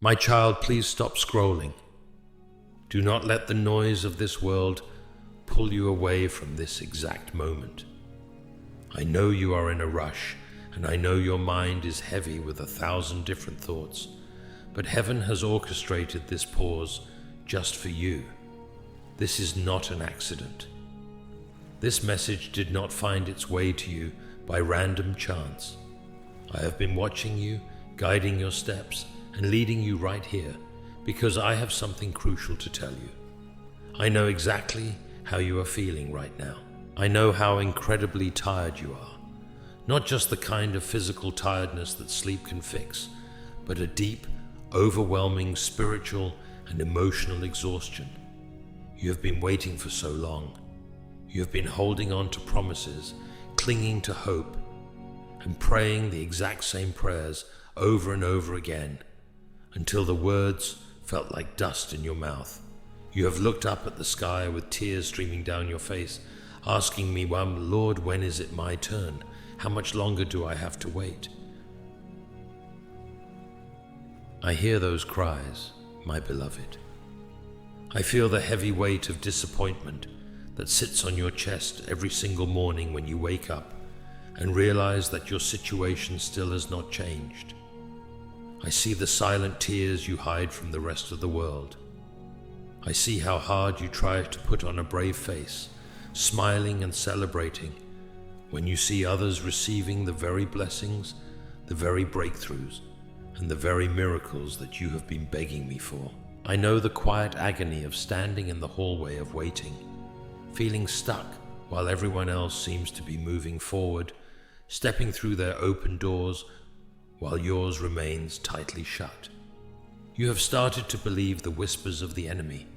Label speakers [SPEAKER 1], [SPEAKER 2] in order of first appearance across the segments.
[SPEAKER 1] My child, please stop scrolling. Do not let the noise of this world pull you away from this exact moment. I know you are in a rush, and I know your mind is heavy with 1,000 different thoughts, but heaven has orchestrated this pause just for you. This is not an accident. This message did not find its way to you by random chance. I have been watching you, guiding your steps, and leading you right here because I have something crucial to tell you. I know exactly how you are feeling right now. I know how incredibly tired you are. Not just the kind of physical tiredness that sleep can fix, but a deep, overwhelming spiritual and emotional exhaustion. You have been waiting for so long. You have been holding on to promises, clinging to hope, and praying the exact same prayers over and over again until the words felt like dust in your mouth. You have looked up at the sky with tears streaming down your face, asking me, Lord, when is it my turn? How much longer do I have to wait? I hear those cries, my beloved. I feel the heavy weight of disappointment that sits on your chest every single morning when you wake up and realize that your situation still has not changed. I see the silent tears you hide from the rest of the world. I see how hard you try to put on a brave face, smiling and celebrating when you see others receiving the very blessings, the very breakthroughs, and the very miracles that you have been begging me for. I know the quiet agony of standing in the hallway of waiting, feeling stuck while everyone else seems to be moving forward, stepping through their open doors while yours remains tightly shut. You have started to believe the whispers of the enemy.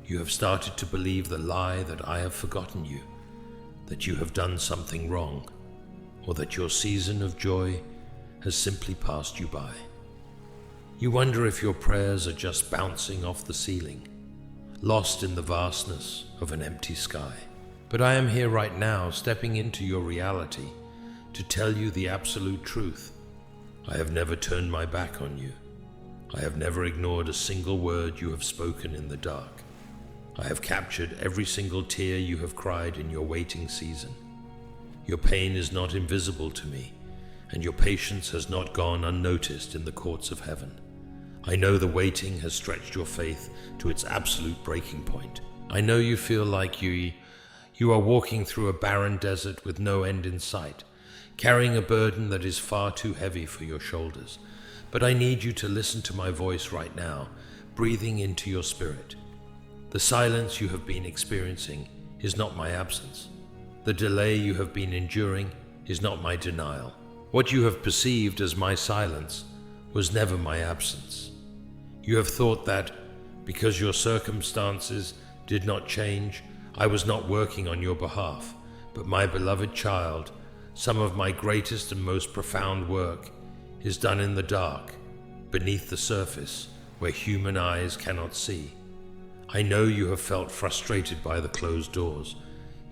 [SPEAKER 1] You have started to believe the lie that I have forgotten you, that you have done something wrong, or that your season of joy has simply passed you by. You wonder if your prayers are just bouncing off the ceiling, lost in the vastness of an empty sky. But I am here right now, stepping into your reality to tell you the absolute truth. I have never turned my back on you. I have never ignored a single word you have spoken in the dark. I have captured every single tear you have cried in your waiting season. Your pain is not invisible to me, and your patience has not gone unnoticed in the courts of heaven. I know the waiting has stretched your faith to its absolute breaking point. I know you feel like you are walking through a barren desert with no end in sight, carrying a burden that is far too heavy for your shoulders. But I need you to listen to my voice right now, breathing into your spirit. The silence you have been experiencing is not my absence. The delay you have been enduring is not my denial. What you have perceived as my silence was never my absence. You have thought that because your circumstances did not change, I was not working on your behalf. But my beloved child, some of my greatest and most profound work is done in the dark, beneath the surface, where human eyes cannot see. I know you have felt frustrated by the closed doors.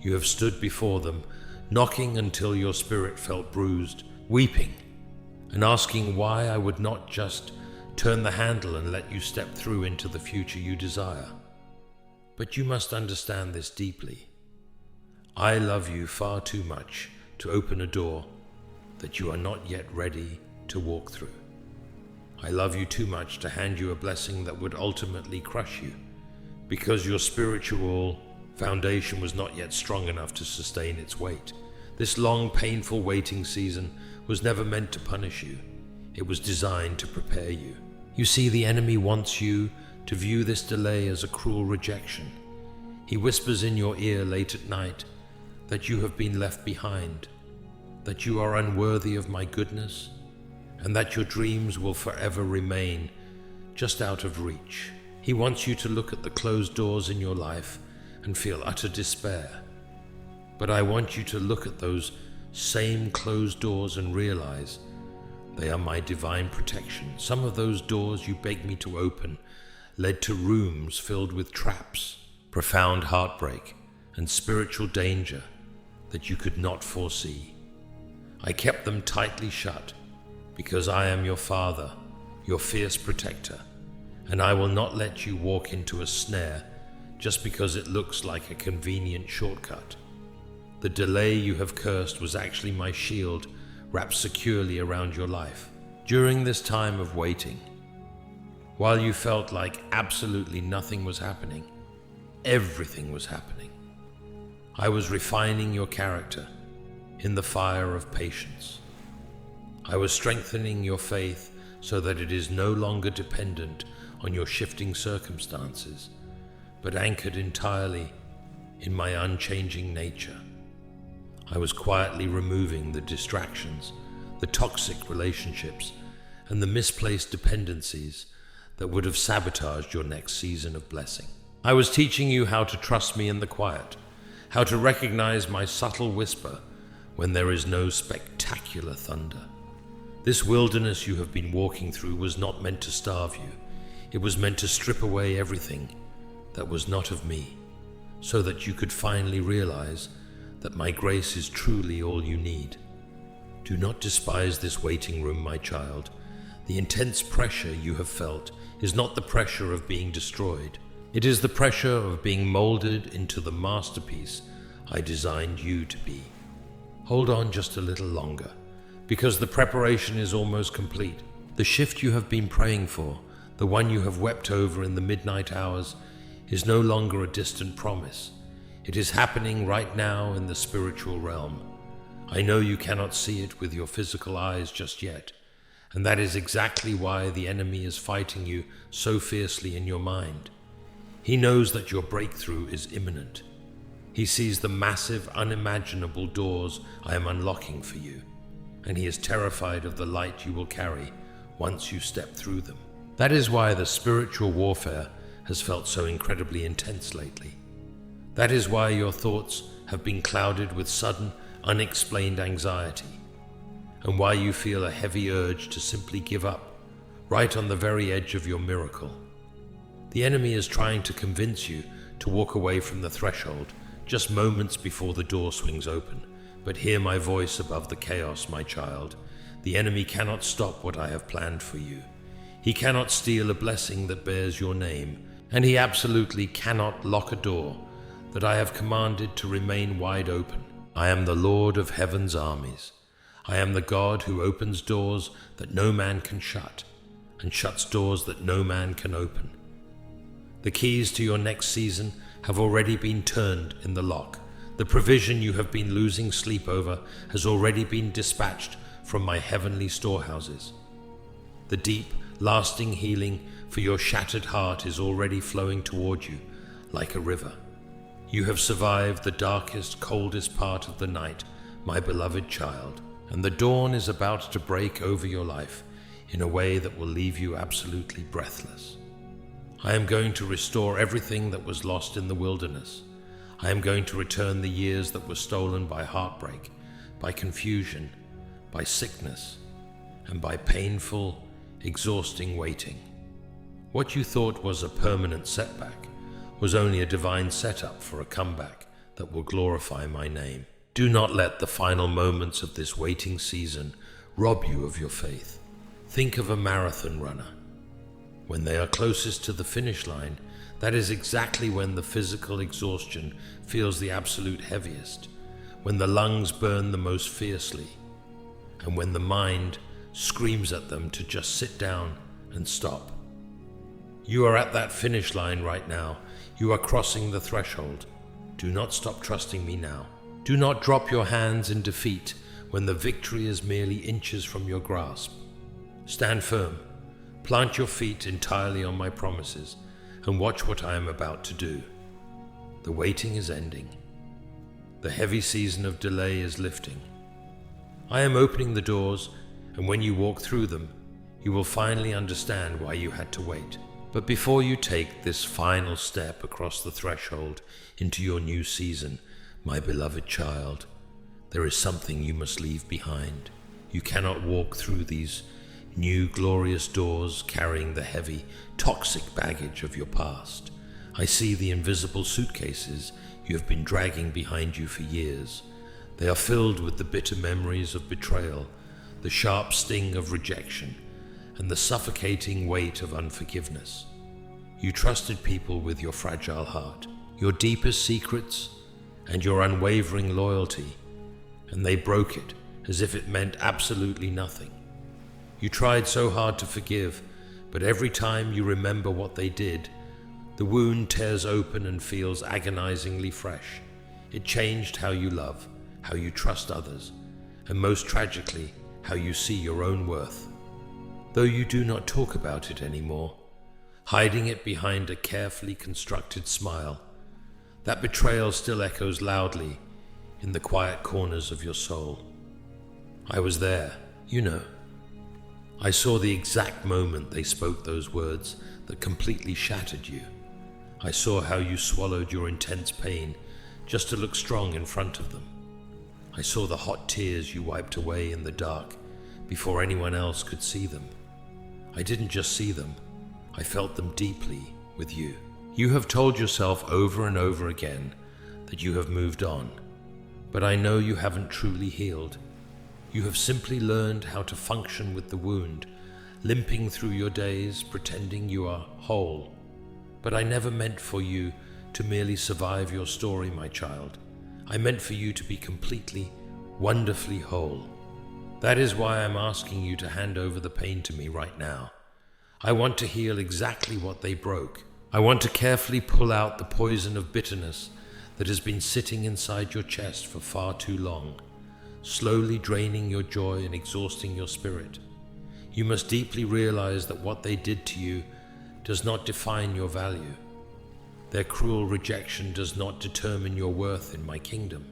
[SPEAKER 1] You have stood before them, knocking until your spirit felt bruised, weeping, and asking why I would not just turn the handle and let you step through into the future you desire. But you must understand this deeply. I love you far too much to open a door that you are not yet ready to walk through. I love you too much to hand you a blessing that would ultimately crush you, because your spiritual foundation was not yet strong enough to sustain its weight. This long, painful waiting season was never meant to punish you. It was designed to prepare you. You see, the enemy wants you to view this delay as a cruel rejection. He whispers in your ear late at night that you have been left behind, that you are unworthy of my goodness, and that your dreams will forever remain just out of reach. He wants you to look at the closed doors in your life and feel utter despair. But I want you to look at those same closed doors and realize they are my divine protection. Some of those doors you begged me to open led to rooms filled with traps, profound heartbreak, and spiritual danger that you could not foresee. I kept them tightly shut because I am your Father, your fierce protector, and I will not let you walk into a snare just because it looks like a convenient shortcut. The delay you have cursed was actually my shield wrapped securely around your life. During this time of waiting, while you felt like absolutely nothing was happening, everything was happening. I was refining your character in the fire of patience. I was strengthening your faith so that it is no longer dependent on your shifting circumstances, but anchored entirely in my unchanging nature. I was quietly removing the distractions, the toxic relationships, and the misplaced dependencies that would have sabotaged your next season of blessing. I was teaching you how to trust me in the quiet, how to recognize my subtle whisper when there is no spectacular thunder. This wilderness you have been walking through was not meant to starve you. It was meant to strip away everything that was not of me, so that you could finally realize that my grace is truly all you need. Do not despise this waiting room, my child. The intense pressure you have felt is not the pressure of being destroyed. It is the pressure of being molded into the masterpiece I designed you to be. Hold on just a little longer, because the preparation is almost complete. The shift you have been praying for, the one you have wept over in the midnight hours, is no longer a distant promise. It is happening right now in the spiritual realm. I know you cannot see it with your physical eyes just yet, and that is exactly why the enemy is fighting you so fiercely in your mind. He knows that your breakthrough is imminent. He sees the massive, unimaginable doors I am unlocking for you, and he is terrified of the light you will carry once you step through them. That is why the spiritual warfare has felt so incredibly intense lately. That is why your thoughts have been clouded with sudden, unexplained anxiety, and why you feel a heavy urge to simply give up, right on the very edge of your miracle. The enemy is trying to convince you to walk away from the threshold just moments before the door swings open. But hear my voice above the chaos, my child. The enemy cannot stop what I have planned for you. He cannot steal a blessing that bears your name, and he absolutely cannot lock a door that I have commanded to remain wide open. I am the Lord of heaven's armies. I am the God who opens doors that no man can shut, and shuts doors that no man can open. The keys to your next season have already been turned in the lock. The provision you have been losing sleep over has already been dispatched from my heavenly storehouses. The deep, lasting healing for your shattered heart is already flowing toward you like a river. You have survived the darkest, coldest part of the night, my beloved child, and the dawn is about to break over your life in a way that will leave you absolutely breathless. I am going to restore everything that was lost in the wilderness. I am going to return the years that were stolen by heartbreak, by confusion, by sickness, and by painful, exhausting waiting. What you thought was a permanent setback was only a divine setup for a comeback that will glorify my name. Do not let the final moments of this waiting season rob you of your faith. Think of a marathon runner. When they are closest to the finish line, that is exactly when the physical exhaustion feels the absolute heaviest, when the lungs burn the most fiercely, and when the mind screams at them to just sit down and stop. You are at that finish line right now. You are crossing the threshold. Do not stop trusting me now. Do not drop your hands in defeat when the victory is merely inches from your grasp. Stand firm. Plant your feet entirely on my promises and watch what I am about to do. The waiting is ending. The heavy season of delay is lifting. I am opening the doors, and when you walk through them, you will finally understand why you had to wait. But before you take this final step across the threshold into your new season, my beloved child, there is something you must leave behind. You cannot walk through these new glorious doors carrying the heavy, toxic baggage of your past. I see the invisible suitcases you have been dragging behind you for years. They are filled with the bitter memories of betrayal, the sharp sting of rejection, and the suffocating weight of unforgiveness. You trusted people with your fragile heart, your deepest secrets, and your unwavering loyalty, and they broke it as if it meant absolutely nothing. You tried so hard to forgive, but every time you remember what they did, the wound tears open and feels agonizingly fresh. It changed how you love, how you trust others, and most tragically, how you see your own worth. Though you do not talk about it anymore, hiding it behind a carefully constructed smile, that betrayal still echoes loudly in the quiet corners of your soul. I was there, you know. I saw the exact moment they spoke those words that completely shattered you. I saw how you swallowed your intense pain just to look strong in front of them. I saw the hot tears you wiped away in the dark before anyone else could see them. I didn't just see them, I felt them deeply with you. You have told yourself over and over again that you have moved on, but I know you haven't truly healed. You have simply learned how to function with the wound, limping through your days, pretending you are whole. But I never meant for you to merely survive your story, my child. I meant for you to be completely, wonderfully whole. That is why I'm asking you to hand over the pain to me right now. I want to heal exactly what they broke. I want to carefully pull out the poison of bitterness that has been sitting inside your chest for far too long, slowly draining your joy and exhausting your spirit. You must deeply realize that what they did to you does not define your value. Their cruel rejection does not determine your worth in my kingdom.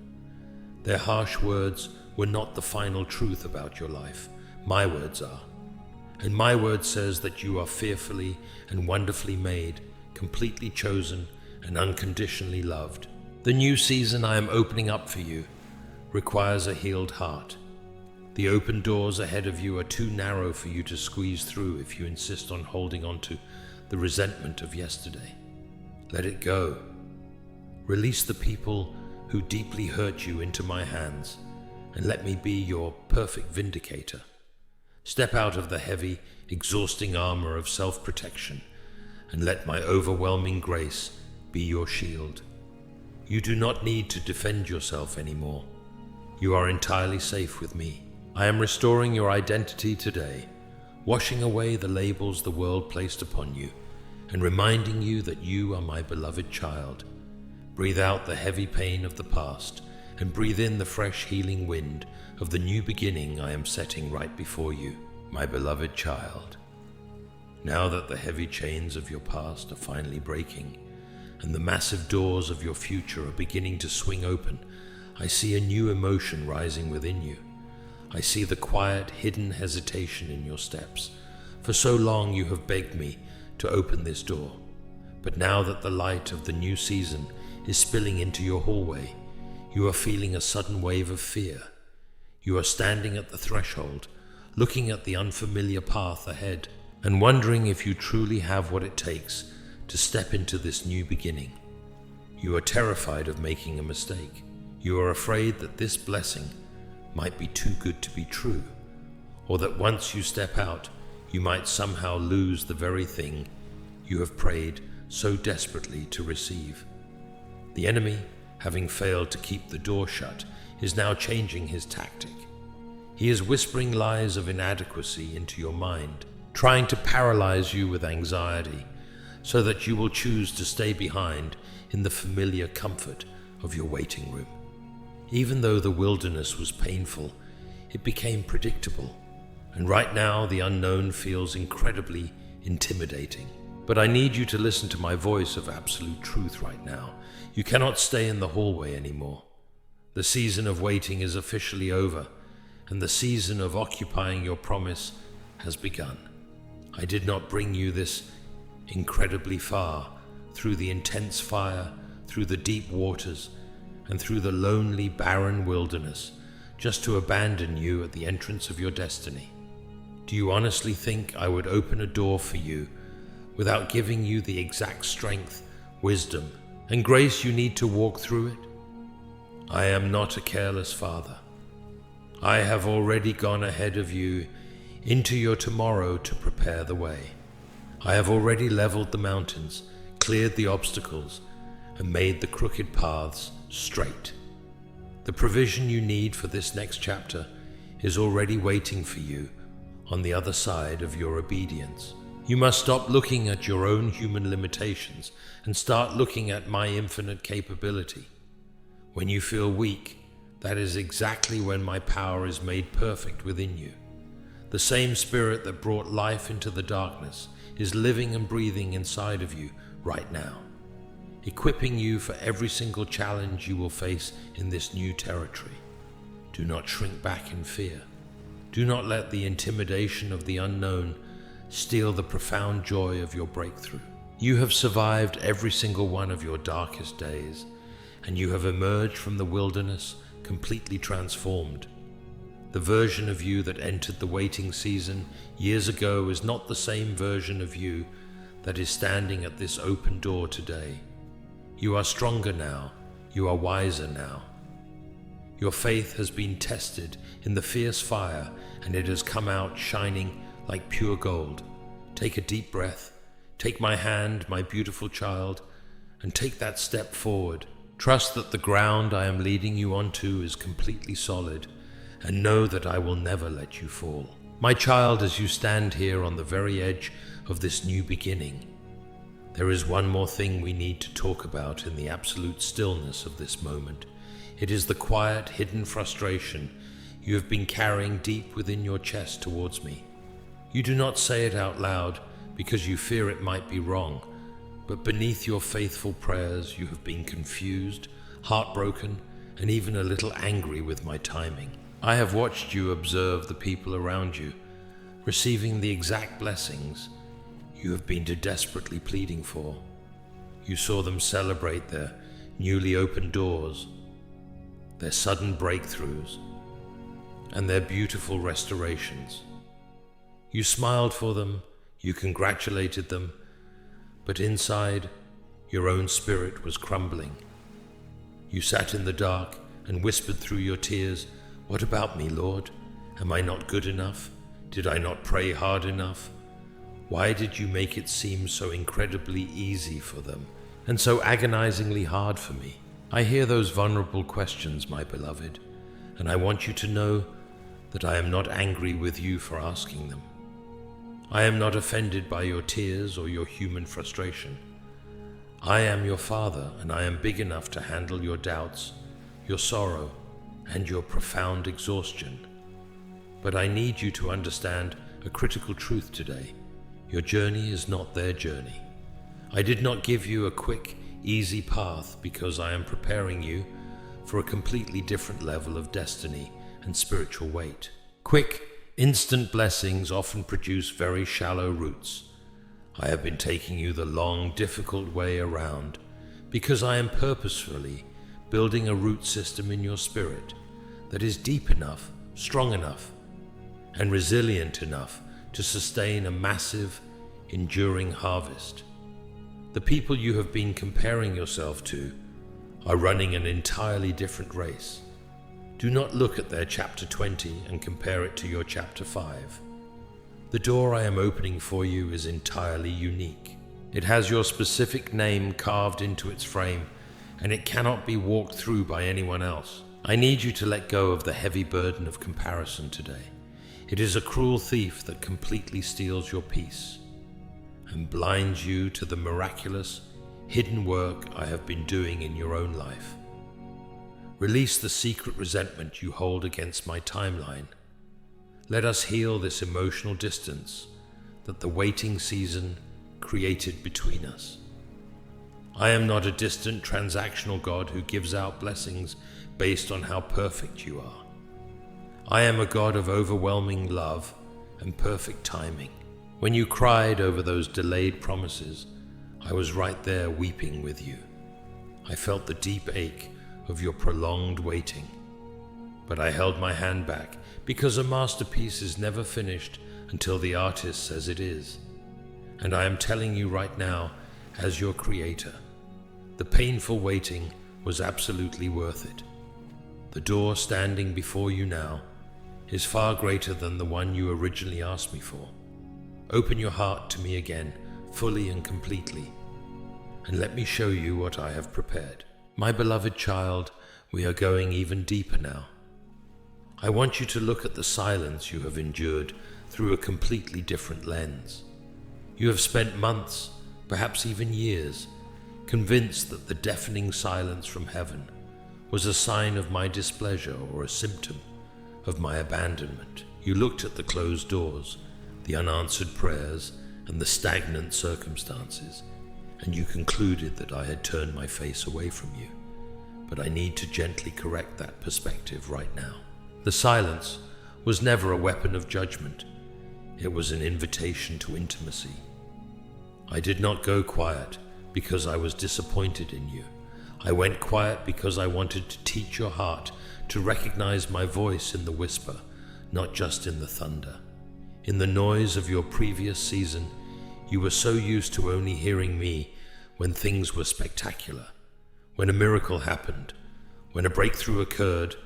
[SPEAKER 1] Their harsh words were not the final truth about your life. My words are. And my word says that you are fearfully and wonderfully made, completely chosen and unconditionally loved. The new season I am opening up for you requires a healed heart. The open doors ahead of you are too narrow for you to squeeze through if you insist on holding on to the resentment of yesterday. Let it go. Release the people who deeply hurt you into my hands, and let me be your perfect vindicator. Step out of the heavy, exhausting armor of self-protection, and let my overwhelming grace be your shield. You do not need to defend yourself anymore. You are entirely safe with me. I am restoring your identity today, washing away the labels the world placed upon you, and reminding you that you are my beloved child. Breathe out the heavy pain of the past, and breathe in the fresh healing wind of the new beginning I am setting right before you, my beloved child. Now that the heavy chains of your past are finally breaking, and the massive doors of your future are beginning to swing open, I see a new emotion rising within you. I see the quiet, hidden hesitation in your steps. For so long you have begged me to open this door, but now that the light of the new season is spilling into your hallway, you are feeling a sudden wave of fear. You are standing at the threshold, looking at the unfamiliar path ahead, and wondering if you truly have what it takes to step into this new beginning. You are terrified of making a mistake. You are afraid that this blessing might be too good to be true, or that once you step out, you might somehow lose the very thing you have prayed so desperately to receive. The enemy, having failed to keep the door shut, is now changing his tactic. He is whispering lies of inadequacy into your mind, trying to paralyze you with anxiety, so that you will choose to stay behind in the familiar comfort of your waiting room. Even though the wilderness was painful, it became predictable, and right now the unknown feels incredibly intimidating. But I need you to listen to my voice of absolute truth right now. You cannot stay in the hallway anymore. The season of waiting is officially over, and the season of occupying your promise has begun. I did not bring you this incredibly far, through the intense fire, through the deep waters, and through the lonely, barren wilderness, just to abandon you at the entrance of your destiny. Do you honestly think I would open a door for you without giving you the exact strength, wisdom, and grace you need to walk through it? I am not a careless father. I have already gone ahead of you into your tomorrow to prepare the way. I have already leveled the mountains, cleared the obstacles, and made the crooked paths straight. The provision you need for this next chapter is already waiting for you on the other side of your obedience. You must stop looking at your own human limitations and start looking at my infinite capability. When you feel weak, that is exactly when my power is made perfect within you. The same spirit that brought life into the darkness is living and breathing inside of you right now, equipping you for every single challenge you will face in this new territory. Do not shrink back in fear. Do not let the intimidation of the unknown steal the profound joy of your breakthrough. You have survived every single one of your darkest days, and you have emerged from the wilderness completely transformed. The version of you that entered the waiting season years ago is not the same version of you that is standing at this open door today. You are stronger now. You are wiser now. Your faith has been tested in the fierce fire, and it has come out shining like pure gold. Take a deep breath. Take my hand, my beautiful child, and take that step forward. Trust that the ground I am leading you onto is completely solid, and know that I will never let you fall. My child, as you stand here on the very edge of this new beginning, there is one more thing we need to talk about in the absolute stillness of this moment. It is the quiet, hidden frustration you have been carrying deep within your chest towards me. You do not say it out loud because you fear it might be wrong, but beneath your faithful prayers you have been confused, heartbroken, and even a little angry with my timing. I have watched you observe the people around you, receiving the exact blessings you have been desperately pleading for. You saw them celebrate their newly opened doors, their sudden breakthroughs, and their beautiful restorations. You smiled for them, you congratulated them, but inside, your own spirit was crumbling. You sat in the dark and whispered through your tears, "What about me, Lord? Am I not good enough? Did I not pray hard enough? Why did you make it seem so incredibly easy for them and so agonizingly hard for me?" I hear those vulnerable questions, my beloved, and I want you to know that I am not angry with you for asking them. I am not offended by your tears or your human frustration. I am your Father, and I am big enough to handle your doubts, your sorrow, and your profound exhaustion. But I need you to understand a critical truth today. Your journey is not their journey. I did not give you a quick, easy path because I am preparing you for a completely different level of destiny and spiritual weight. Quick, instant blessings often produce very shallow roots. I have been taking you the long, difficult way around because I am purposefully building a root system in your spirit that is deep enough, strong enough, and resilient enough to sustain a massive, enduring harvest. The people you have been comparing yourself to are running an entirely different race. Do not look at their chapter 20 and compare it to your chapter 5. The door I am opening for you is entirely unique. It has your specific name carved into its frame, and it cannot be walked through by anyone else. I need you to let go of the heavy burden of comparison today. It is a cruel thief that completely steals your peace and blinds you to the miraculous, hidden work I have been doing in your own life. Release the secret resentment you hold against my timeline. Let us heal this emotional distance that the waiting season created between us. I am not a distant transactional God who gives out blessings based on how perfect you are. I am a God of overwhelming love and perfect timing. When you cried over those delayed promises, I was right there weeping with you. I felt the deep ache of your prolonged waiting, but I held my hand back because a masterpiece is never finished until the artist says it is. And I am telling you right now, as your creator, the painful waiting was absolutely worth it. The door standing before you now is far greater than the one you originally asked me for. Open your heart to me again, fully and completely, and let me show you what I have prepared. My beloved child, we are going even deeper now. I want you to look at the silence you have endured through a completely different lens. You have spent months, perhaps even years, convinced that the deafening silence from heaven was a sign of my displeasure or a symptom of my abandonment. You looked at the closed doors, the unanswered prayers, and the stagnant circumstances, and you concluded that I had turned my face away from you. But I need to gently correct that perspective right now. The silence was never a weapon of judgment. It was an invitation to intimacy. I did not go quiet because I was disappointed in you. I went quiet because I wanted to teach your heart to recognize my voice in the whisper, not just in the thunder. In the noise of your previous season, you were so used to only hearing me when things were spectacular, when a miracle happened, when a breakthrough occurred,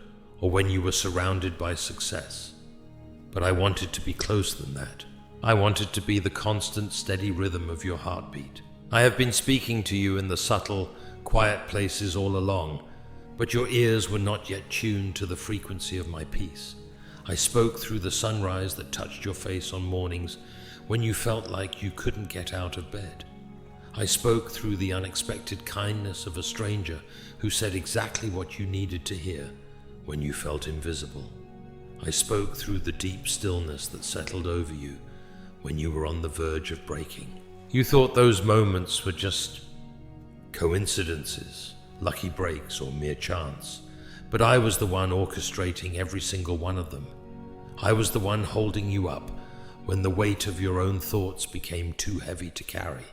[SPEAKER 1] or when you were surrounded by success. But I wanted to be closer than that. I wanted to be the constant, steady rhythm of your heartbeat. I have been speaking to you in the subtle, quiet places all along, but your ears were not yet tuned to the frequency of my peace. I spoke through the sunrise that touched your face on mornings when you felt like you couldn't get out of bed. I spoke through the unexpected kindness of a stranger who said exactly what you needed to hear when you felt invisible. I spoke through the deep stillness that settled over you when you were on the verge of breaking. You thought those moments were just coincidences, lucky breaks, or mere chance, but I was the one orchestrating every single one of them. I was the one holding you up when the weight of your own thoughts became too heavy to carry.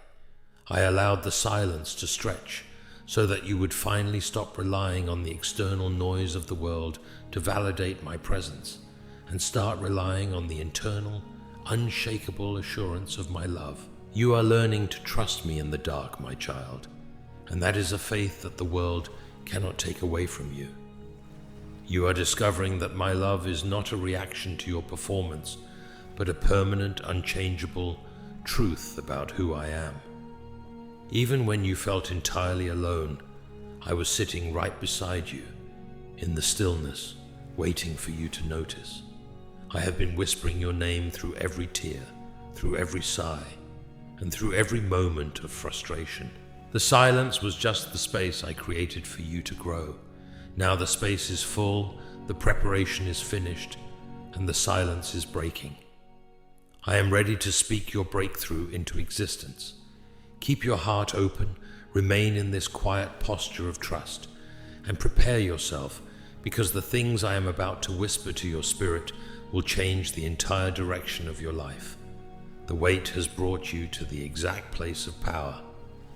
[SPEAKER 1] I allowed the silence to stretch so that you would finally stop relying on the external noise of the world to validate my presence and start relying on the internal, unshakable assurance of my love. You are learning to trust me in the dark, my child, and that is a faith that the world cannot take away from you. You are discovering that my love is not a reaction to your performance, but a permanent, unchangeable truth about who I am. Even when you felt entirely alone, I was sitting right beside you, in the stillness, waiting for you to notice. I have been whispering your name through every tear, through every sigh, and through every moment of frustration. The silence was just the space I created for you to grow. Now the space is full, the preparation is finished, and the silence is breaking. I am ready to speak your breakthrough into existence. Keep your heart open, remain in this quiet posture of trust, and prepare yourself, because the things I am about to whisper to your spirit will change the entire direction of your life. The weight has brought you to the exact place of power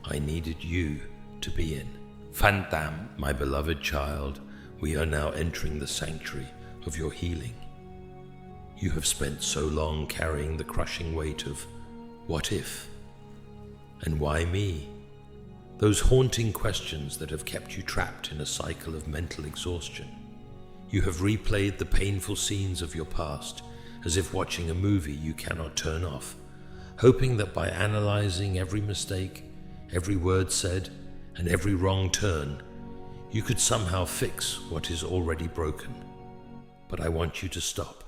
[SPEAKER 1] I needed you to be in. Phantom, my beloved child, we are now entering the sanctuary of your healing. You have spent so long carrying the crushing weight of what if? And why me? Those haunting questions that have kept you trapped in a cycle of mental exhaustion. You have replayed the painful scenes of your past as if watching a movie you cannot turn off, hoping that by analyzing every mistake, every word said, and every wrong turn, you could somehow fix what is already broken. But I want you to stop.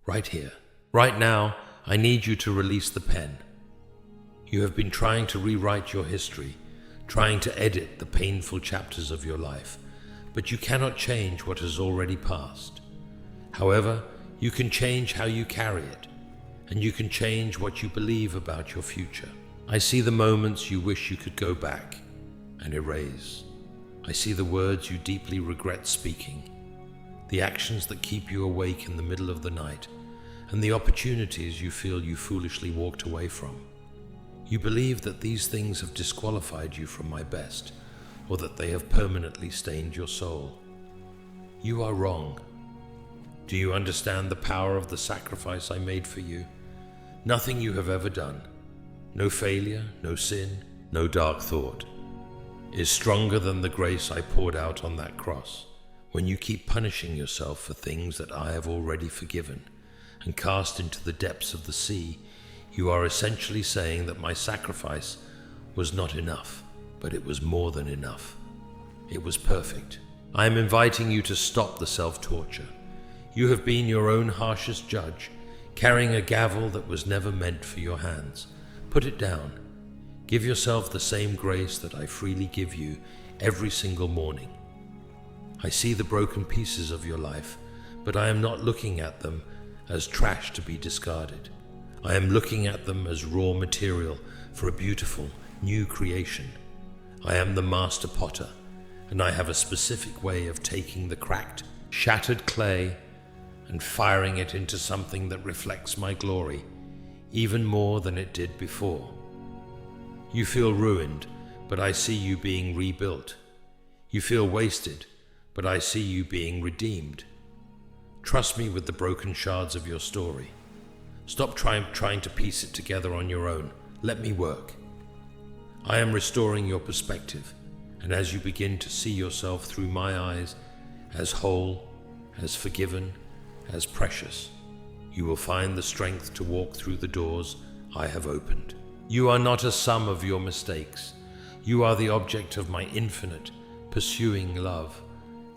[SPEAKER 1] Right here. Right now, I need you to release the pen. You have been trying to rewrite your history, trying to edit the painful chapters of your life, but you cannot change what has already passed. However, you can change how you carry it, and you can change what you believe about your future. I see the moments you wish you could go back and erase. I see the words you deeply regret speaking, the actions that keep you awake in the middle of the night, and the opportunities you feel you foolishly walked away from. You believe that these things have disqualified you from my best, or that they have permanently stained your soul. You are wrong. Do you understand the power of the sacrifice I made for you? Nothing you have ever done, no failure, no sin, no dark thought, is stronger than the grace I poured out on that cross When you keep punishing yourself for things that I have already forgiven and cast into the depths of the sea, you are essentially saying that my sacrifice was not enough, but it was more than enough. It was perfect. I am inviting you to stop the self-torture. You have been your own harshest judge, carrying a gavel that was never meant for your hands. Put it down. Give yourself the same grace that I freely give you every single morning. I see the broken pieces of your life, but I am not looking at them as trash to be discarded. I am looking at them as raw material for a beautiful, new creation. I am the master potter, and I have a specific way of taking the cracked, shattered clay and firing it into something that reflects my glory, even more than it did before. You feel ruined, but I see you being rebuilt. You feel wasted, but I see you being redeemed. Trust me with the broken shards of your story. Stop trying to piece it together on your own. Let me work. I am restoring your perspective, and as you begin to see yourself through my eyes as whole, as forgiven, as precious, you will find the strength to walk through the doors I have opened. You are not a sum of your mistakes. You are the object of my infinite, pursuing love.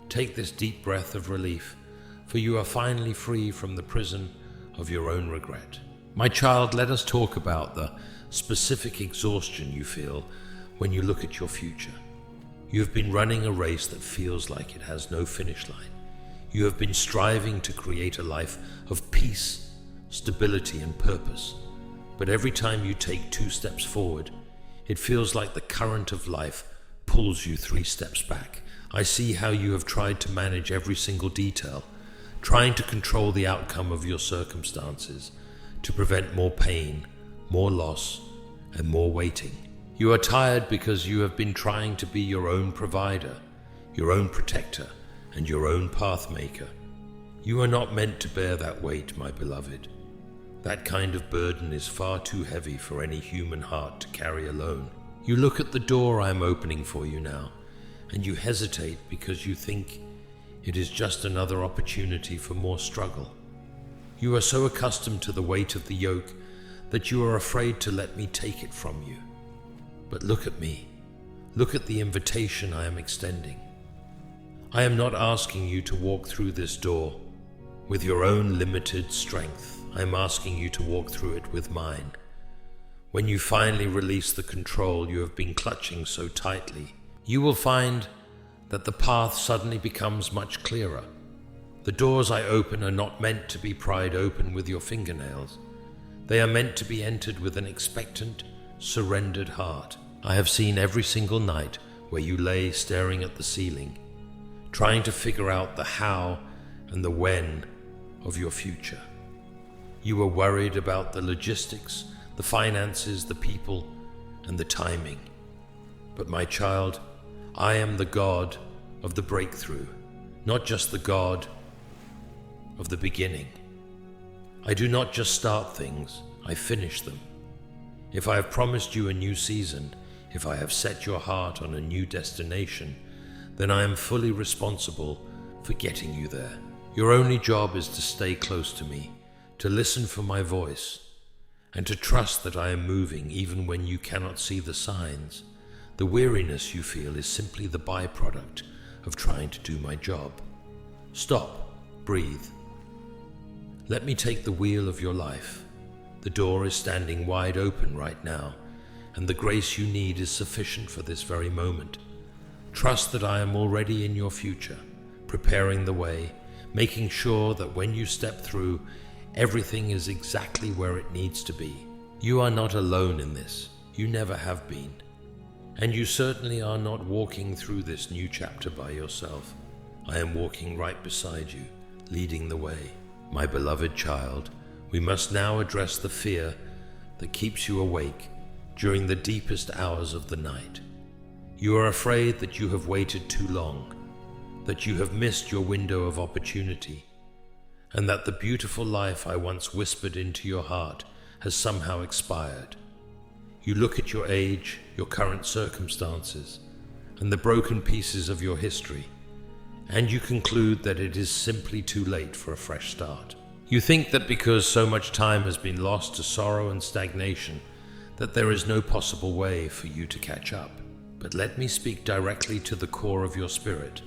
[SPEAKER 1] Take this deep breath of relief, for you are finally free from the prison of your own regret. My child, let us talk about the specific exhaustion you feel when you look at your future. You have been running a race that feels like it has no finish line. You have been striving to create a life of peace, stability, and purpose. But every time you take 2 steps forward, it feels like the current of life pulls you 3 steps back. I see how you have tried to manage every single detail, trying to control the outcome of your circumstances, to prevent more pain, more loss, and more waiting. You are tired because you have been trying to be your own provider, your own protector, and your own path maker. You are not meant to bear that weight, my beloved. That kind of burden is far too heavy for any human heart to carry alone. You look at the door I am opening for you now, and you hesitate because you think it is just another opportunity for more struggle. You are so accustomed to the weight of the yoke that you are afraid to let me take it from you. But look at me. Look at the invitation I am extending. I am not asking you to walk through this door with your own limited strength. I am asking you to walk through it with mine. When you finally release the control you have been clutching so tightly, you will find that the path suddenly becomes much clearer. The doors I open are not meant to be pried open with your fingernails. They are meant to be entered with an expectant, surrendered heart. I have seen every single night where you lay staring at the ceiling, trying to figure out the how and the when of your future. You were worried about the logistics, the finances, the people, and the timing. But my child, I am the God of the breakthrough, not just the God of the beginning. I do not just start things, I finish them. If I have promised you a new season, if I have set your heart on a new destination, then I am fully responsible for getting you there. Your only job is to stay close to me, to listen for my voice, and to trust that I am moving even when you cannot see the signs. The weariness you feel is simply the byproduct of trying to do my job. Stop, breathe. Let me take the wheel of your life. The door is standing wide open right now, and the grace you need is sufficient for this very moment. Trust that I am already in your future, preparing the way, making sure that when you step through, everything is exactly where it needs to be. You are not alone in this. You never have been. And you certainly are not walking through this new chapter by yourself. I am walking right beside you, leading the way. My beloved child, we must now address the fear that keeps you awake during the deepest hours of the night. You are afraid that you have waited too long, that you have missed your window of opportunity, and that the beautiful life I once whispered into your heart has somehow expired. You look at your age, your current circumstances, and the broken pieces of your history, and you conclude that it is simply too late for a fresh start. You think that because so much time has been lost to sorrow and stagnation, that there is no possible way for you to catch up. But let me speak directly to the core of your spirit.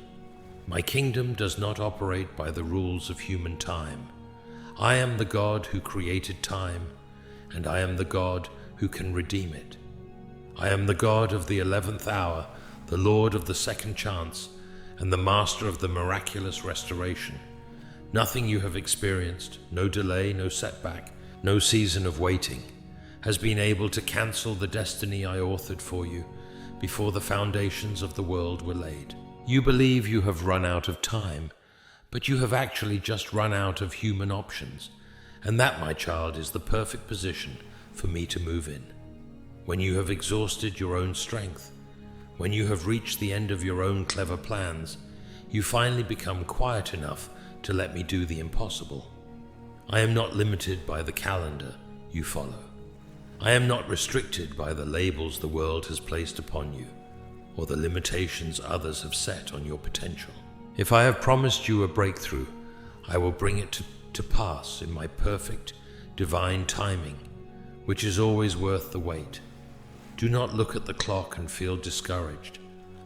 [SPEAKER 1] My kingdom does not operate by the rules of human time. I am the God who created time, and I am the God who can redeem it. I am the God of the 11th hour, the Lord of the second chance, and the Master of the miraculous restoration. Nothing you have experienced, no delay, no setback, no season of waiting, has been able to cancel the destiny I authored for you before the foundations of the world were laid. You believe you have run out of time, but you have actually just run out of human options, and that, my child, is the perfect position for me to move in. When you have exhausted your own strength, when you have reached the end of your own clever plans, you finally become quiet enough to let me do the impossible. I am not limited by the calendar you follow. I am not restricted by the labels the world has placed upon you, or the limitations others have set on your potential. If I have promised you a breakthrough, I will bring it to pass in my perfect, divine timing, which is always worth the wait. Do not look at the clock and feel discouraged.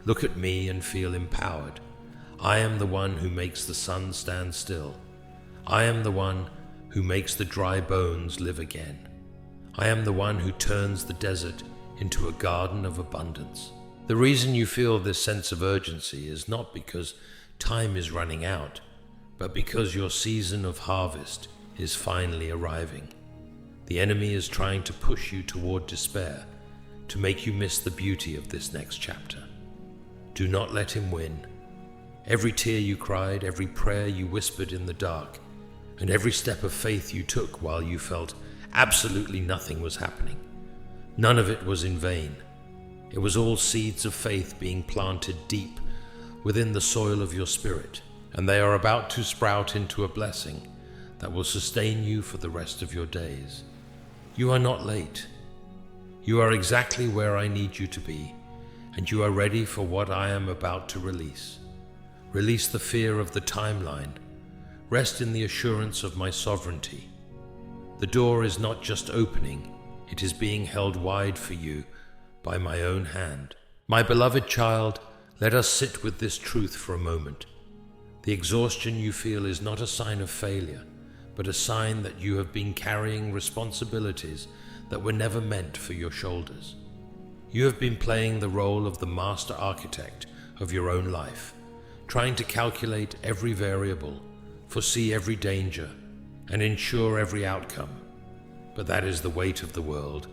[SPEAKER 1] Look at me and feel empowered. I am the one who makes the sun stand still. I am the one who makes the dry bones live again. I am the one who turns the desert into a garden of abundance. The reason you feel this sense of urgency is not because time is running out, but because your season of harvest is finally arriving. The enemy is trying to push you toward despair, to make you miss the beauty of this next chapter. Do not let him win. Every tear you cried, every prayer you whispered in the dark, and every step of faith you took while you felt absolutely nothing was happening, none of it was in vain. It was all seeds of faith being planted deep within the soil of your spirit, and they are about to sprout into a blessing that will sustain you for the rest of your days. You are not late. You are exactly where I need you to be, and you are ready for what I am about to release. Release the fear of the timeline. Rest in the assurance of my sovereignty. The door is not just opening, it is being held wide for you by my own hand. My beloved child, let us sit with this truth for a moment. The exhaustion you feel is not a sign of failure, but a sign that you have been carrying responsibilities that were never meant for your shoulders. You have been playing the role of the master architect of your own life, trying to calculate every variable, foresee every danger, and ensure every outcome. But that is the weight of the world,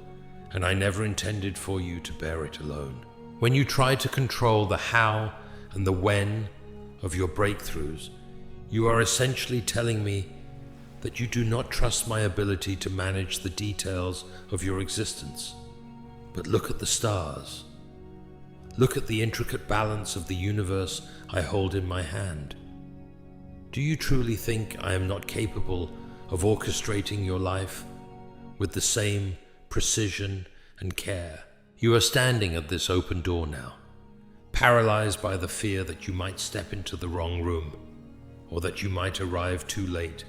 [SPEAKER 1] and I never intended for you to bear it alone. When you try to control the how and the when of your breakthroughs, you are essentially telling me that you do not trust my ability to manage the details of your existence. But look at the stars. Look at the intricate balance of the universe I hold in my hand. Do you truly think I am not capable of orchestrating your life with the same precision and care? You are standing at this open door now, paralyzed by the fear that you might step into the wrong room, or that you might arrive too late,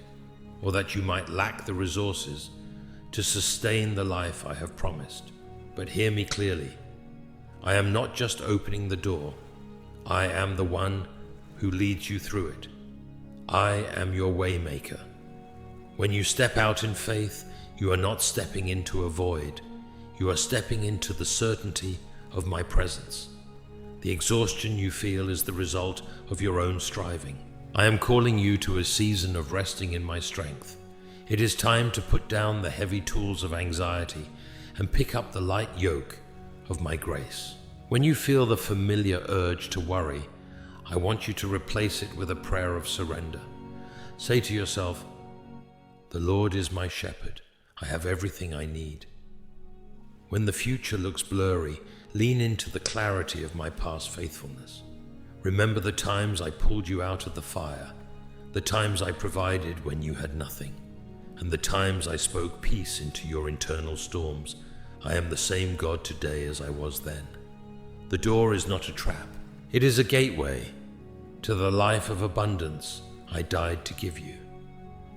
[SPEAKER 1] or that you might lack the resources to sustain the life I have promised. But hear me clearly. I am not just opening the door. I am the one who leads you through it. I am your waymaker. When you step out in faith, you are not stepping into a void. You are stepping into the certainty of my presence. The exhaustion you feel is the result of your own striving. I am calling you to a season of resting in my strength. It is time to put down the heavy tools of anxiety and pick up the light yoke of my grace. When you feel the familiar urge to worry, I want you to replace it with a prayer of surrender. Say to yourself, "The Lord is my shepherd. I have everything I need." When the future looks blurry, lean into the clarity of my past faithfulness. Remember the times I pulled you out of the fire, the times I provided when you had nothing, and the times I spoke peace into your internal storms. I am the same God today as I was then. The door is not a trap. It is a gateway. to the life of abundance I died to give you.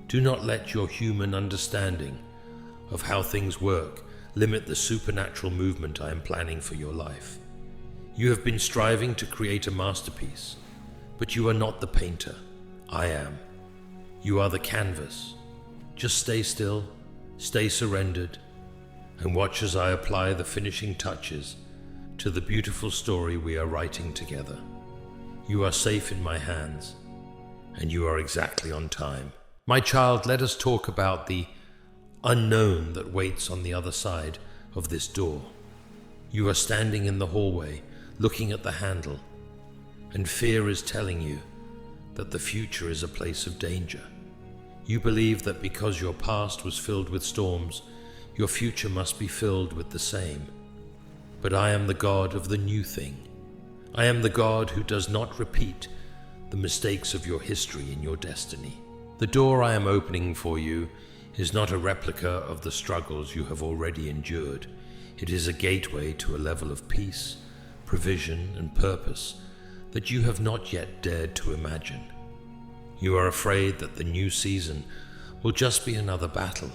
[SPEAKER 1] Do not let your human understanding of how things work limit the supernatural movement I am planning for your life. You have been striving to create a masterpiece, but you are not the painter. I am. You are the canvas. Just stay still, stay surrendered, and watch as I apply the finishing touches to the beautiful story we are writing together. You are safe in my hands, and you are exactly on time. My child, let us talk about the unknown that waits on the other side of this door. You are standing in the hallway, looking at the handle, and fear is telling you that the future is a place of danger. You believe that because your past was filled with storms, your future must be filled with the same. But I am the God of the new thing. I am the God who does not repeat the mistakes of your history in your destiny. The door I am opening for you is not a replica of the struggles you have already endured. It is a gateway to a level of peace, provision, and purpose that you have not yet dared to imagine. You are afraid that the new season will just be another battle,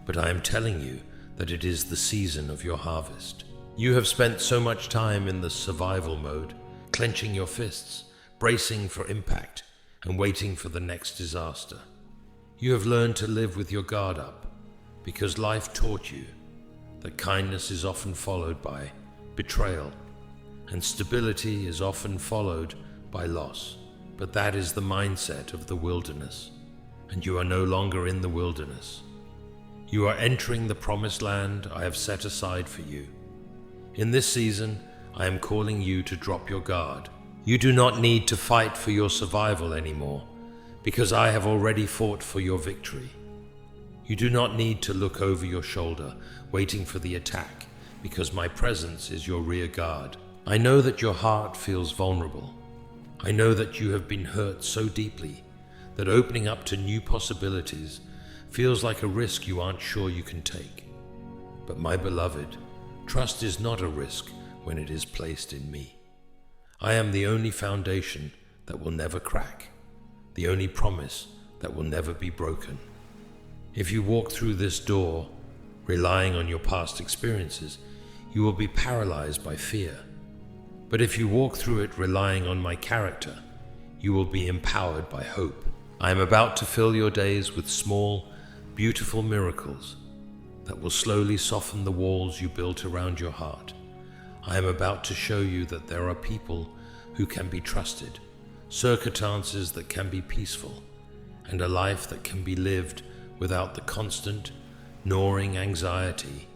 [SPEAKER 1] but I am telling you that it is the season of your harvest. You have spent so much time in the survival mode, clenching your fists, bracing for impact, and waiting for the next disaster. You have learned to live with your guard up because life taught you that kindness is often followed by betrayal and stability is often followed by loss. But that is the mindset of the wilderness, and you are no longer in the wilderness. You are entering the promised land I have set aside for you. In this season, I am calling you to drop your guard. You do not need to fight for your survival anymore, because I have already fought for your victory. You do not need to look over your shoulder, waiting for the attack, because my presence is your rear guard. I know that your heart feels vulnerable. I know that you have been hurt so deeply that opening up to new possibilities feels like a risk you aren't sure you can take. But my beloved, trust is not a risk when it is placed in me. I am the only foundation that will never crack, the only promise that will never be broken. If you walk through this door relying on your past experiences, you will be paralyzed by fear. But if you walk through it relying on my character, you will be empowered by hope. I am about to fill your days with small, beautiful miracles that will slowly soften the walls you built around your heart. I am about to show you that there are people who can be trusted, circumstances that can be peaceful, and a life that can be lived without the constant, gnawing anxiety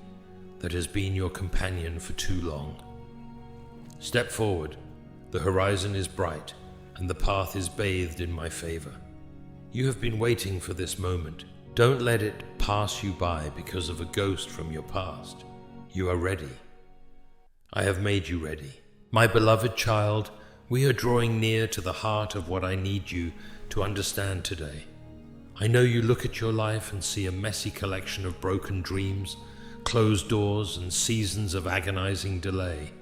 [SPEAKER 1] that has been your companion for too long. Step forward. The horizon is bright, and the path is bathed in my favor. You have been waiting for this moment. Don't let it pass you by because of a ghost from your past. You are ready. I have made you ready. My beloved child, we are drawing near to the heart of what I need you to understand today. I know you look at your life and see a messy collection of broken dreams, closed doors, and seasons of agonizing delay.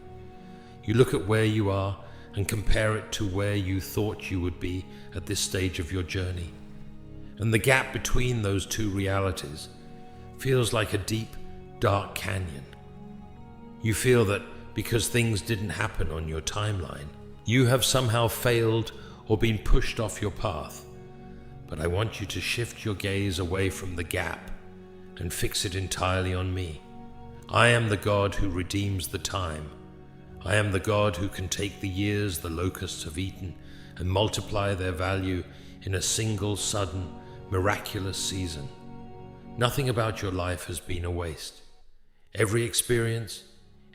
[SPEAKER 1] You look at where you are and compare it to where you thought you would be at this stage of your journey. And the gap between those two realities feels like a deep, dark canyon. You feel that because things didn't happen on your timeline, you have somehow failed or been pushed off your path. But I want you to shift your gaze away from the gap and fix it entirely on me. I am the God who redeems the time. I am the God who can take the years the locusts have eaten and multiply their value in a single, sudden, miraculous season. Nothing about your life has been a waste. Every experience,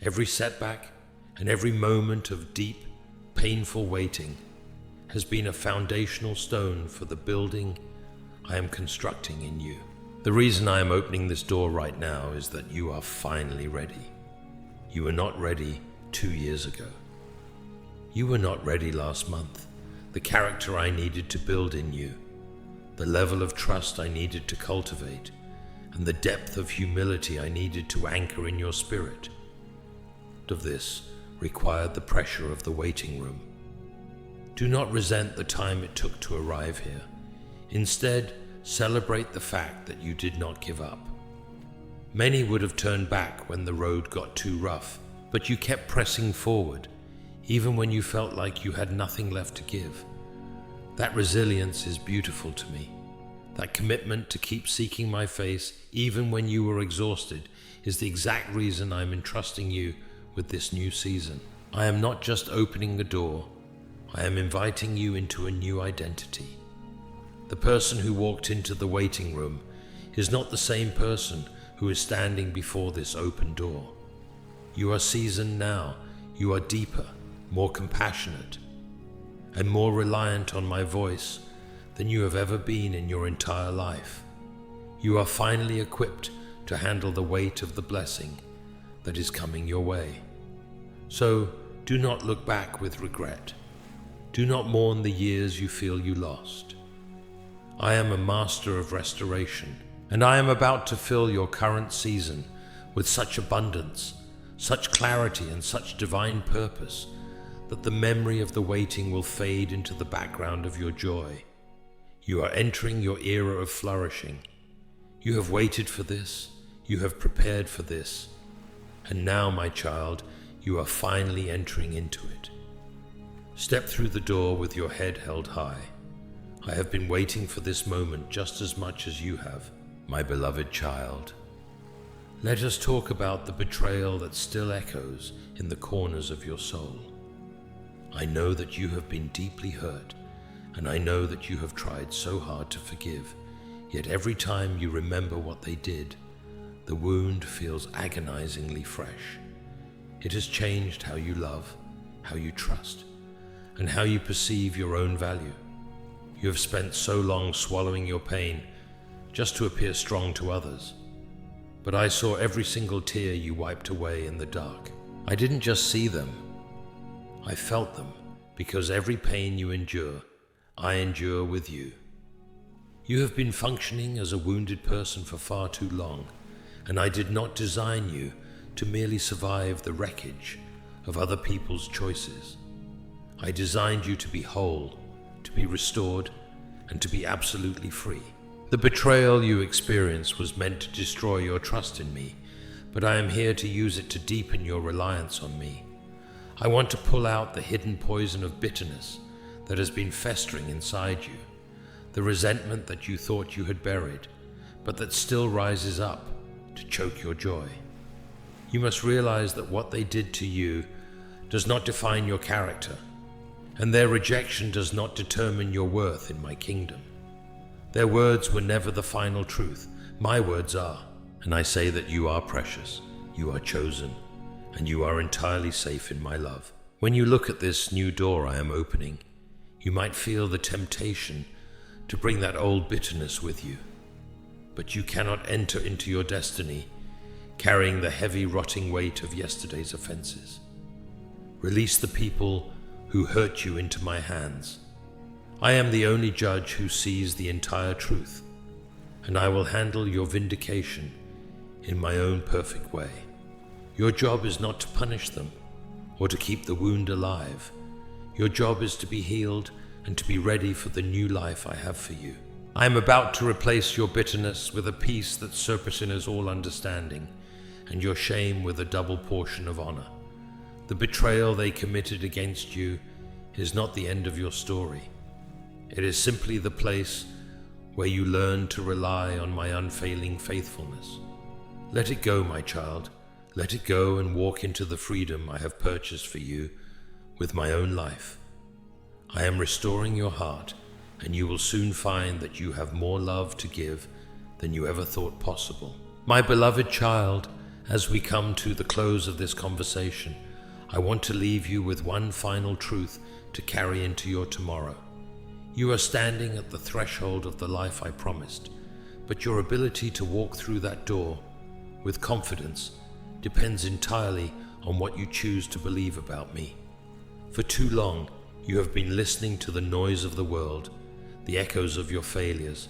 [SPEAKER 1] every setback, and every moment of deep, painful waiting has been a foundational stone for the building I am constructing in you. The reason I am opening this door right now is that you are finally ready. You were not ready 2 years ago. You were not ready last month. The character I needed to build in you, the level of trust I needed to cultivate, and the depth of humility I needed to anchor in your spirit. Of this required the pressure of the waiting room. Do not resent the time it took to arrive here. Instead, celebrate the fact that you did not give up. Many would have turned back when the road got too rough, but you kept pressing forward, even when you felt like you had nothing left to give. That resilience is beautiful to me. That commitment to keep seeking my face, even when you were exhausted, is the exact reason I'm entrusting you with this new season. I am not just opening the door, I am inviting you into a new identity. The person who walked into the waiting room is not the same person who is standing before this open door. You are seasoned now. You are deeper, more compassionate, and more reliant on my voice than you have ever been in your entire life. You are finally equipped to handle the weight of the blessing that is coming your way. So do not look back with regret. Do not mourn the years you feel you lost. I am a master of restoration, and I am about to fill your current season with such abundance, such clarity, and such divine purpose that the memory of the waiting will fade into the background of your joy. You are entering your era of flourishing. You have waited for this, you have prepared for this, and now, my child, you are finally entering into it. Step through the door with your head held high. I have been waiting for this moment just as much as you have, my beloved child. Let us talk about the betrayal that still echoes in the corners of your soul. I know that you have been deeply hurt, and I know that you have tried so hard to forgive, yet every time you remember what they did, the wound feels agonizingly fresh. It has changed how you love, how you trust, and how you perceive your own value. You have spent so long swallowing your pain just to appear strong to others. But I saw every single tear you wiped away in the dark. I didn't just see them, I felt them, because every pain you endure, I endure with you. You have been functioning as a wounded person for far too long, and I did not design you to merely survive the wreckage of other people's choices. I designed you to be whole, to be restored, and to be absolutely free. The betrayal you experienced was meant to destroy your trust in me, but I am here to use it to deepen your reliance on me. I want to pull out the hidden poison of bitterness that has been festering inside you, the resentment that you thought you had buried, but that still rises up to choke your joy. You must realize that what they did to you does not define your character, and their rejection does not determine your worth in my kingdom. Their words were never the final truth. My words are, and I say that you are precious, you are chosen, and you are entirely safe in my love. When you look at this new door I am opening, you might feel the temptation to bring that old bitterness with you. But you cannot enter into your destiny carrying the heavy, rotting weight of yesterday's offenses. Release the people who hurt you into my hands. I am the only judge who sees the entire truth, and I will handle your vindication in my own perfect way. Your job is not to punish them or to keep the wound alive. Your job is to be healed and to be ready for the new life I have for you. I am about to replace your bitterness with a peace that surpasses all understanding, and your shame with a double portion of honor. The betrayal they committed against you is not the end of your story. It is simply the place where you learn to rely on my unfailing faithfulness. Let it go, my child. Let it go and walk into the freedom I have purchased for you with my own life. I am restoring your heart, and you will soon find that you have more love to give than you ever thought possible. My beloved child, as we come to the close of this conversation, I want to leave you with one final truth to carry into your tomorrow. You are standing at the threshold of the life I promised, but your ability to walk through that door with confidence depends entirely on what you choose to believe about me. For too long, you have been listening to the noise of the world, the echoes of your failures,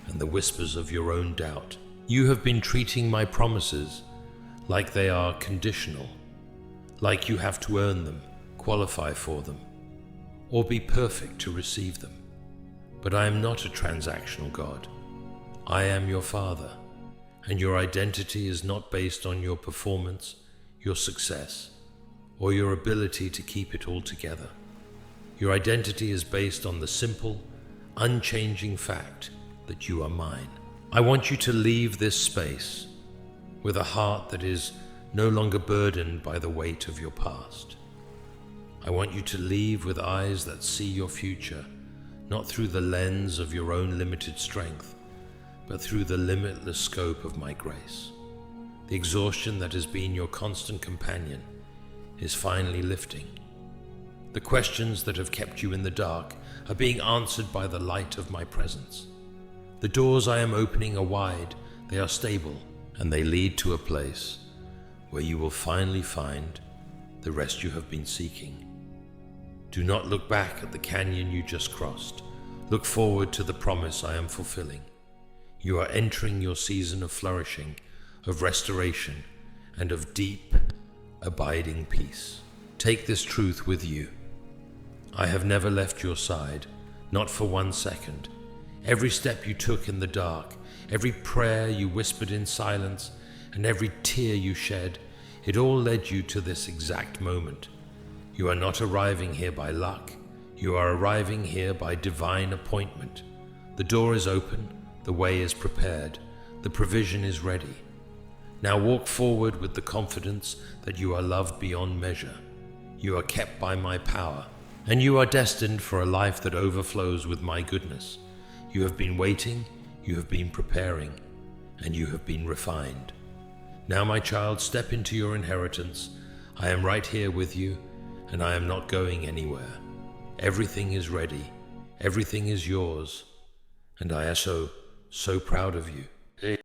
[SPEAKER 1] and the whispers of your own doubt. You have been treating my promises like they are conditional, like you have to earn them, qualify for them, or be perfect to receive them. But I am not a transactional God. I am your Father, and your identity is not based on your performance, your success, or your ability to keep it all together. Your identity is based on the simple, unchanging fact that you are mine. I want you to leave this space with a heart that is no longer burdened by the weight of your past. I want you to leave with eyes that see your future, not through the lens of your own limited strength, but through the limitless scope of my grace. The exhaustion that has been your constant companion is finally lifting. The questions that have kept you in the dark are being answered by the light of my presence. The doors I am opening are wide, they are stable, and they lead to a place where you will finally find the rest you have been seeking. Do not look back at the canyon you just crossed. Look forward to the promise I am fulfilling. You are entering your season of flourishing, of restoration, and of deep, abiding peace. Take this truth with you. I have never left your side, not for 1 second. Every step you took in the dark, every prayer you whispered in silence, and every tear you shed, it all led you to this exact moment. You are not arriving here by luck. You are arriving here by divine appointment. The door is open, the way is prepared, the provision is ready. Now walk forward with the confidence that you are loved beyond measure. You are kept by my power, and you are destined for a life that overflows with my goodness. You have been waiting, you have been preparing, and you have been refined. Now, my child, step into your inheritance. I am right here with you, and I am not going anywhere. Everything is ready, everything is yours, and I am so proud of you.